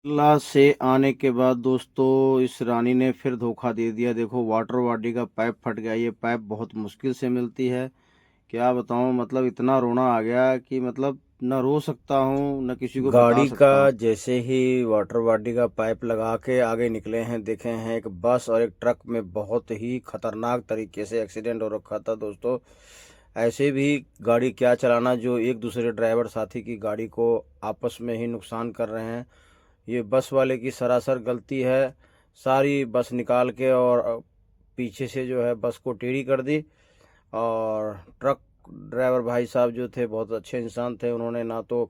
केरला से आने के बाद दोस्तों इस रानी ने फिर धोखा दे दिया। देखो वाटर बॉडी का पाइप फट गया। ये पाइप बहुत मुश्किल से मिलती है। क्या बताऊं, मतलब इतना रोना आ गया कि मतलब न रो सकता हूं न किसी को बता गाड़ी का सकता हूं। जैसे ही वाटर बॉडी का पाइप लगा के आगे निकले हैं, देखे हैं एक बस और एक ट्रक में बहुत ही खतरनाक तरीके से एक्सीडेंट हो रखा था दोस्तों। ऐसे भी गाड़ी क्या चलाना जो एक दूसरे ड्राइवर साथी की गाड़ी को आपस में ही नुकसान कर रहे हैं। ये बस वाले की सरासर गलती है। सारी बस निकाल के और पीछे से जो है बस को टेढ़ी कर दी। और ट्रक ड्राइवर भाई साहब जो थे बहुत अच्छे इंसान थे, उन्होंने ना तो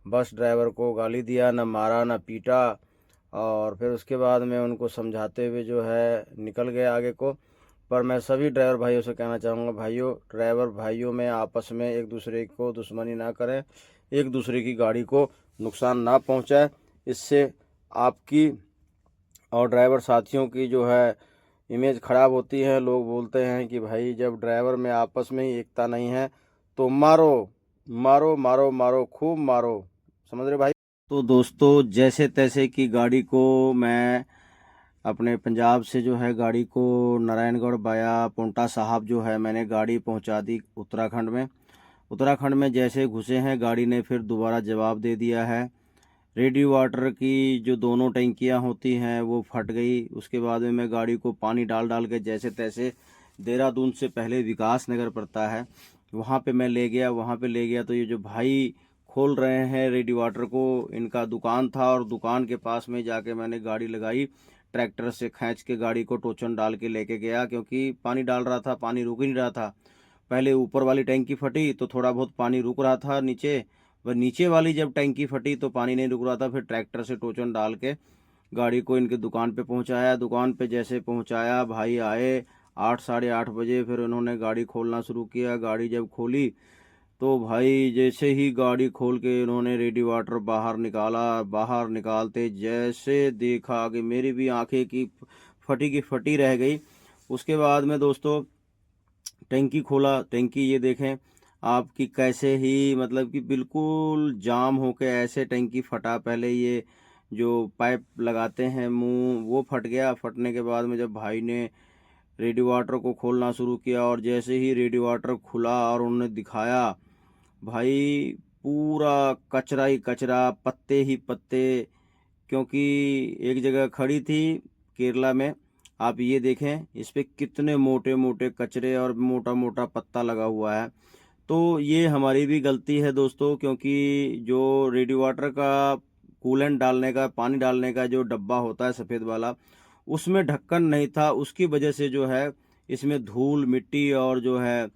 बस ड्राइवर को गाली दिया, ना मारा, ना पीटा। और फिर उसके बाद में उनको समझाते हुए जो है निकल गए आगे को। पर मैं सभी ड्राइवर भाइयों से कहना चाहूँगा, भाइयों ड्राइवर भाइयों में आपस में एक दूसरे को दुश्मनी ना करें, एक दूसरे की गाड़ी को नुकसान ना पहुँचाए। इससे आपकी और ड्राइवर साथियों की जो है इमेज ख़राब होती है। लोग बोलते हैं कि भाई जब ड्राइवर में आपस में ही एकता नहीं है तो मारो मारो मारो मारो, खूब मारो। समझ रहे भाई। तो दोस्तों जैसे तैसे की गाड़ी को मैं अपने पंजाब से जो है गाड़ी को नारायणगढ़ बाया पोंटा साहब जो है मैंने गाड़ी पहुंचा दी उत्तराखंड में। उत्तराखंड में जैसे घुसे हैं गाड़ी ने फिर दोबारा जवाब दे दिया है। रेडियो वाटर की जो दोनों टंकियां होती हैं वो फट गई। उसके बाद में मैं गाड़ी को पानी डाल डाल के जैसे तैसे देहरादून से पहले विकास नगर पड़ता है वहाँ पे मैं ले गया। वहाँ पे ले गया तो ये जो भाई खोल रहे हैं रेडियो वाटर को, इनका दुकान था और दुकान के पास में जाके मैंने गाड़ी लगाई। ट्रैक्टर से खींच के गाड़ी को टोचन डाल के लेके गया क्योंकि पानी डाल रहा था, पानी रुक ही नहीं रहा था। पहले ऊपर वाली टैंकी फटी तो थोड़ा बहुत पानी रुक रहा था नीचे, वह नीचे वाली जब टैंकी फटी तो पानी नहीं रुक रहा था। फिर ट्रैक्टर से टोचन डाल के गाड़ी को इनके दुकान पे पहुंचाया। दुकान पे जैसे पहुंचाया भाई आए 8 साढ़े 8 बजे। फिर उन्होंने गाड़ी खोलना शुरू किया। गाड़ी जब खोली तो भाई जैसे ही गाड़ी खोल के इन्होंने रेडी वाटर बाहर निकाला, बाहर निकालते जैसे देखा कि मेरी भी आंखें की फटी की फटी रह गई। उसके बाद में दोस्तों टंकी खोला। टंकी ये देखें आपकी कैसे ही मतलब कि बिल्कुल जाम होके ऐसे टंकी फटा। पहले ये जो पाइप लगाते हैं मुंह वो फट गया। फटने के बाद में जब भाई ने रेडी वाटर को खोलना शुरू किया और जैसे ही रेडी वाटर खुला और उन्होंने दिखाया भाई पूरा कचरा ही कचरा, पत्ते ही पत्ते। क्योंकि एक जगह खड़ी थी केरला में, आप ये देखें इस पे कितने मोटे मोटे कचरे और मोटा मोटा पत्ता लगा हुआ है। तो ये हमारी भी गलती है दोस्तों, क्योंकि जो रेडी वाटर का कूलेंट डालने का पानी डालने का जो डब्बा होता है सफ़ेद वाला, उसमें ढक्कन नहीं था। उसकी वजह से जो है इसमें धूल मिट्टी और जो है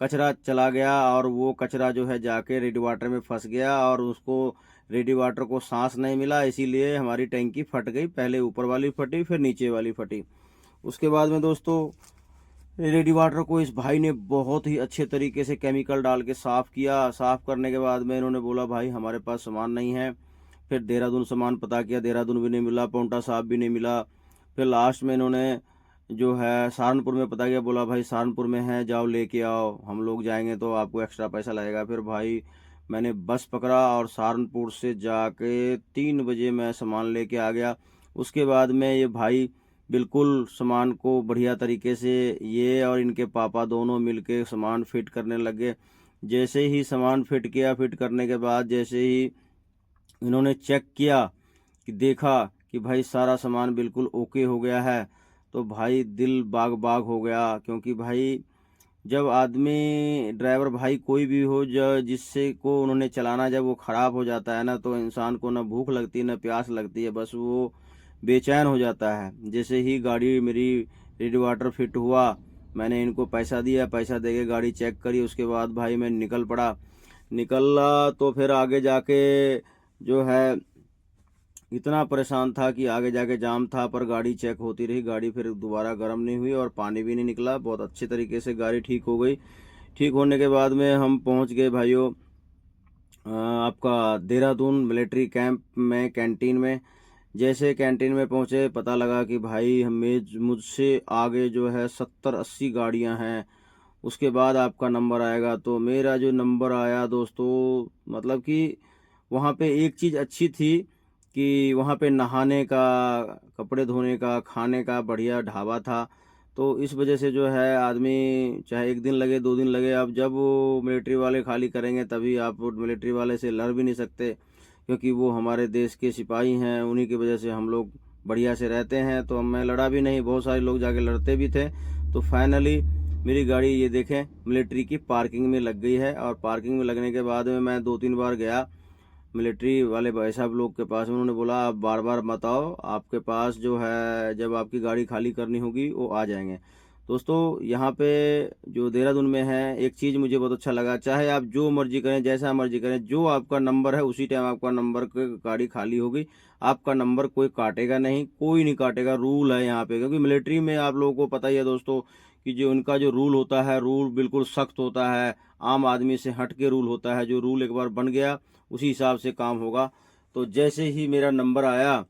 कचरा चला गया और वो कचरा जो है जाके रेडी वाटर में फंस गया और उसको रेडी वाटर को सांस नहीं मिला। इसीलिए हमारी टैंकी फट गई। पहले ऊपर वाली फटी फिर नीचे वाली फटी। उसके बाद में दोस्तों रेडी वाटर को इस भाई ने बहुत ही अच्छे तरीके से केमिकल डाल के साफ़ किया। साफ़ करने के बाद में इन्होंने बोला भाई हमारे पास सामान नहीं है। फिर देहरादून सामान पता किया, देहरादून भी नहीं मिला, पाउंटा साहब भी नहीं मिला। फिर लास्ट में इन्होंने जो है सहारनपुर में पता किया, बोला भाई सहारनपुर में है जाओ लेके आओ, हम लोग जाएंगे तो आपको एक्स्ट्रा पैसा लगेगा। फिर भाई मैंने बस पकड़ा और सहारनपुर से जाके 3 बजे मैं सामान लेके आ गया। उसके बाद में ये भाई बिल्कुल सामान को बढ़िया तरीके से ये और इनके पापा दोनों मिलके सामान फिट करने लगे। जैसे ही सामान फिट किया, फिट करने के बाद जैसे ही इन्होंने चेक किया कि देखा कि भाई सारा सामान बिल्कुल ओके हो गया है, तो भाई दिल बाग बाग हो गया। क्योंकि भाई जब आदमी ड्राइवर भाई कोई भी हो जिससे को उन्होंने चलाना जब वो ख़राब हो जाता है ना, तो इंसान को ना भूख लगती है ना प्यास लगती है, बस वो बेचैन हो जाता है। जैसे ही गाड़ी मेरी रेडी वाटर फिट हुआ, मैंने इनको पैसा दिया, पैसा दे के गाड़ी चेक करी। उसके बाद भाई मैं निकल पड़ा। निकला तो फिर आगे जाके जो है इतना परेशान था कि आगे जाके जाम था, पर गाड़ी चेक होती रही। गाड़ी फिर दोबारा गर्म नहीं हुई और पानी भी नहीं निकला। बहुत अच्छे तरीके से गाड़ी ठीक हो गई। ठीक होने के बाद में हम पहुंच गए भाइयों आपका देहरादून मिलिट्री कैंप में कैंटीन में। जैसे कैंटीन में पहुंचे पता लगा कि भाई हमें मुझसे आगे जो है 70-80 गाड़ियां हैं। उसके बाद आपका नंबर आएगा। तो मेरा जो नंबर आया दोस्तों, मतलब कि वहाँ पे एक चीज़ अच्छी थी कि वहाँ पे नहाने का, कपड़े धोने का, खाने का बढ़िया ढाबा था। तो इस वजह से जो है आदमी चाहे 1 दिन लगे, 2 दिन लगे, अब जब वो मिलिट्री वाले खाली करेंगे तभी आप मिलिट्री वाले से लड़ भी नहीं सकते, क्योंकि वो हमारे देश के सिपाही हैं, उन्हीं की वजह से हम लोग बढ़िया से रहते हैं। तो मैं लड़ा भी नहीं, बहुत सारे लोग जाके लड़ते भी थे। तो फाइनली मेरी गाड़ी ये देखें मिलिट्री की पार्किंग में लग गई है, और पार्किंग में लगने के बाद में मैं 2-3 बार गया मिलिट्री वाले भाई साहब लोग के पास। उन्होंने बोला आप बार बार मत आओ, आपके पास जो है जब आपकी गाड़ी खाली करनी होगी वो आ जाएंगे। दोस्तों यहाँ पे जो देहरादून में है, एक चीज़ मुझे बहुत अच्छा लगा, चाहे आप जो मर्जी करें, जैसा मर्जी करें, जो आपका नंबर है उसी टाइम आपका नंबर की गाड़ी खाली होगी, आपका नंबर कोई काटेगा नहीं, कोई नहीं काटेगा। रूल है यहाँ पे, क्योंकि मिलिट्री में आप लोगों को पता ही है दोस्तों कि जो उनका जो रूल होता है, रूल बिल्कुल सख्त होता है, आम आदमी से हट के रूल होता है। जो रूल एक बार बन गया उसी हिसाब से काम होगा। तो जैसे ही मेरा नंबर आया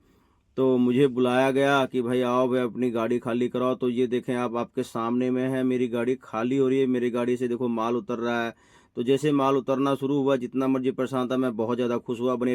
तो मुझे बुलाया गया कि भाई आओ भाई अपनी गाड़ी खाली कराओ। तो ये देखें आप, आपके सामने में है मेरी गाड़ी खाली हो रही है। मेरी गाड़ी से देखो माल उतर रहा है। तो जैसे माल उतरना शुरू हुआ, जितना मर्जी परेशान था, मैं बहुत ज़्यादा खुश हुआ। बने रहिए।